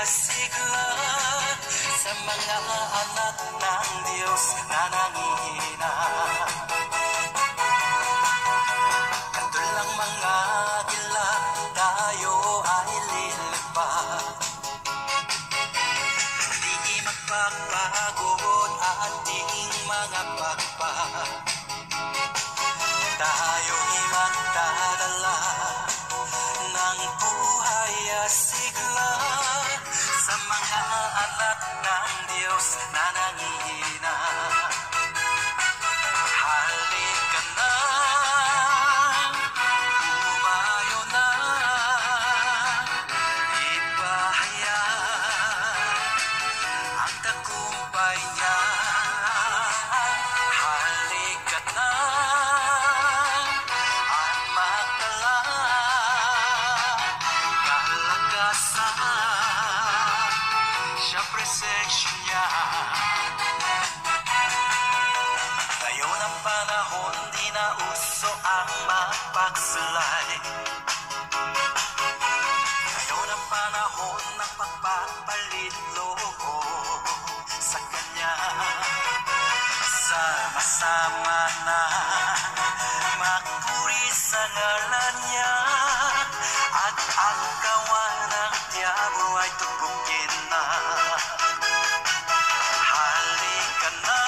sigla sa mga anak ng Diyos na nangihina. Katulang mga gila, tayo ay lilipat. Di magpapagod ating mga pagpag. Tayo'y magdadala ng buhay sigla sa mga anak ng Diyos na nangihina. Halika na, umayo na, ipahaya ang tagumpay niya. Halika na at magdala kalakasan, siya presensya niya. Ngayon ang panahon, di na uso ang magpagsulay. Ngayon ang panahon ng pagpapalit loob sa Kanya. Sama-sama na magpuri sa ngalan niya, at ang kawan ng diabo ay tubukin na. Halika na,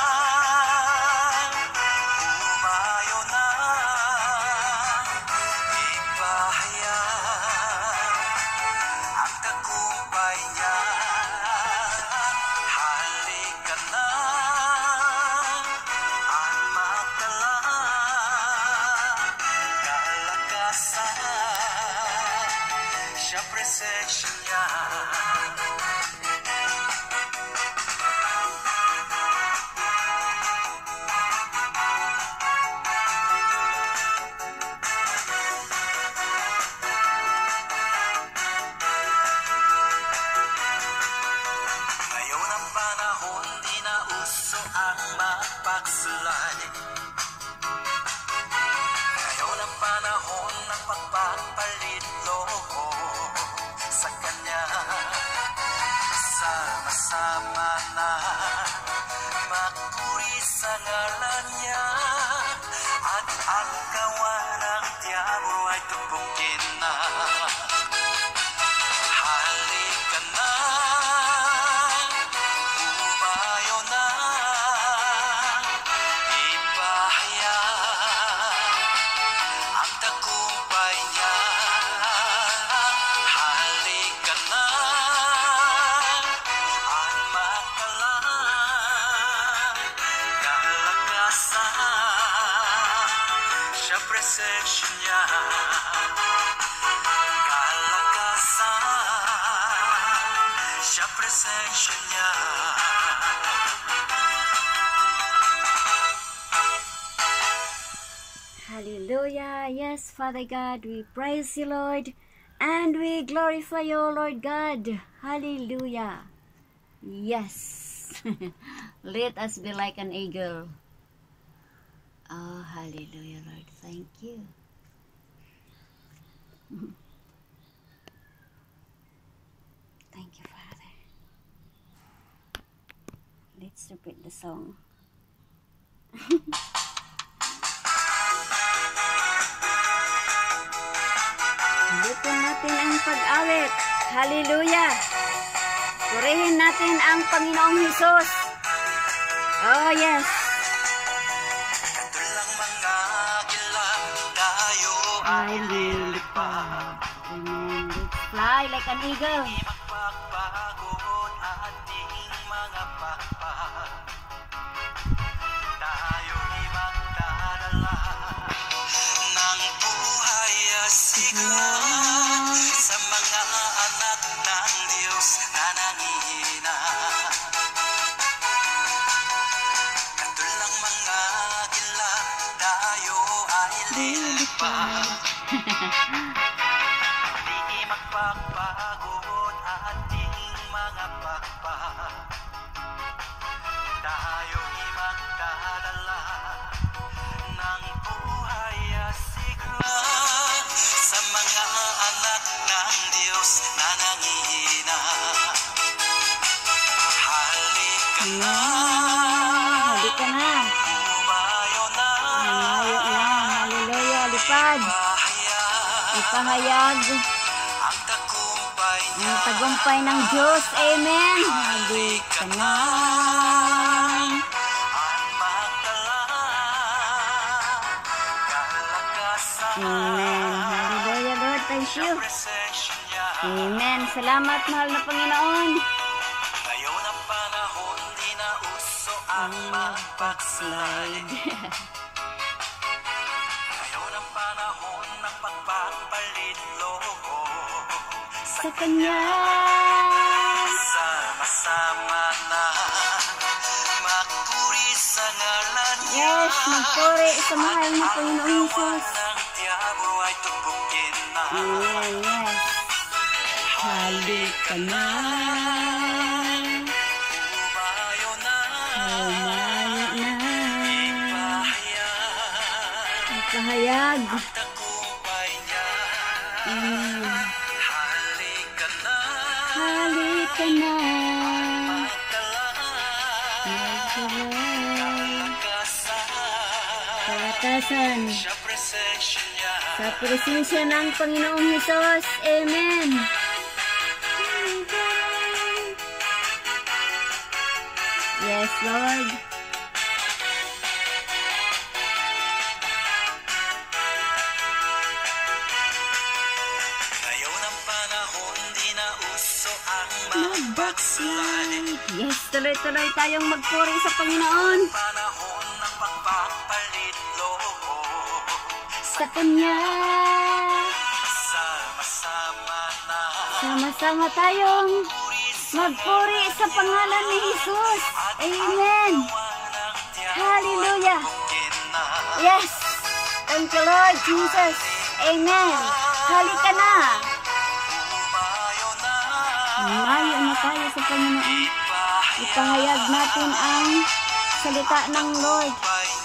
umayo na, ipahaya ang tagumpay niya. Halika na at magdala kalakasan, siya presensya niya. Ngayon ang panahon, di na uso ang magpagsulay. Ngayon ang panahon ng pagpapalit loob sa Kanya. Sama-sama na magpuri sa ngalan niya, at ang kawan ng diabo ay tubukin na. Halika na, umayo na, ipahaya ang tagumpay niya. Halika na at magdala kalakasan, siya presensya niya. Kalakasan, siya presensya niya. Hallelujah. Yes, Father God, we praise you, Lord, and we glorify you, Lord God. Hallelujah. Yes. Let us be like an eagle. Oh, hallelujah, Lord. Thank you. Thank you, Father. Let's repeat the song. Ulitin natin ang pag-awit. Hallelujah. Purihin natin ang Panginoong Hesus. Oh, yes. Katulang mga gila, tayo I lilipad. Amen. Let's fly like an eagle. di magpapagod ating mga pagpag. Tayo'y magdadala ng buhay sigla sa mga anak ng Diyos na nangihina. Katulang mga gila, tayo ay lilipad. Di magpapagod ating mga pagpag. Tayo'y magdadala ng buhay sigla sa mga anak ng Diyos na nangihina. God. Ipahayag ang tagumpay niya. ang tagumpay ng Diyos. Amen. Halika na. At magdala kalakasan Amen. Hallelujah, Lord. Thank sa you. presensya niya. Amen. Salamat, mahal na Panginoon. Ngayon ang panahon, di na uso ang mag-backslide. Ngayon ang panahon ng pagpapalit loob Sa Kanya. sama-sama na magpuri sa ngalan niya. Yes, magpuri sa mahal na Panginoong Jesus. Ng diabo ay tubukin na. Amen, yes. Halika na. Umayo na. Umayo na. Ipahayag Ipahayag. ang tagumpay niya. Amen. Halika na. Halika na. Magdala kalakasan Kalakasan. sa presensya niya. Sa presensya ng Panginoong Jesus. Amen. Yes, Lord. Ngayon ang panahon, di na uso ang mag-backslide. Yes, tuloy-tuloy tayong magpuri sa Panginoon. Panahon ng pagpapalit loob. Sa Kanya. Sama-sama na Sama-sama tayong puri sa magpuri sa pangalan ni Jesus. Amen. walang diyan. Hallelujah. Tubukin na. Yes. Thank you, Lord Jesus. Amen. Halika na. Umayo na. Umayo na tayo sa Panginoon. Ipahayag natin ang salita ng Lord.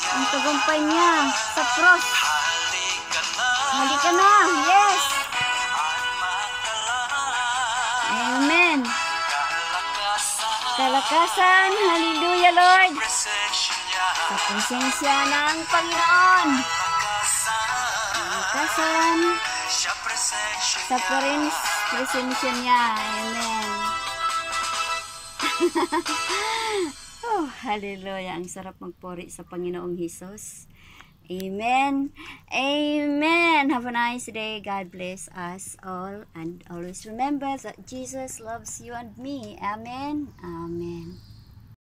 Ang tagumpay niya sa cross. Halika na. Halika na. Yes. At magdala Amen. kalakasan Kalakasan. Hallelujah, Lord. presensya niya. Sa presensya ng Panginoon. Kalakasan. Siya presensya Sa niya. presensya niya. Amen. Oh, hallelujah. Ang sarap magpuri sa Panginoong Jesus. Amen. Amen. Have a nice day. God bless us all. And always remember that Jesus loves you and me. Amen. Amen.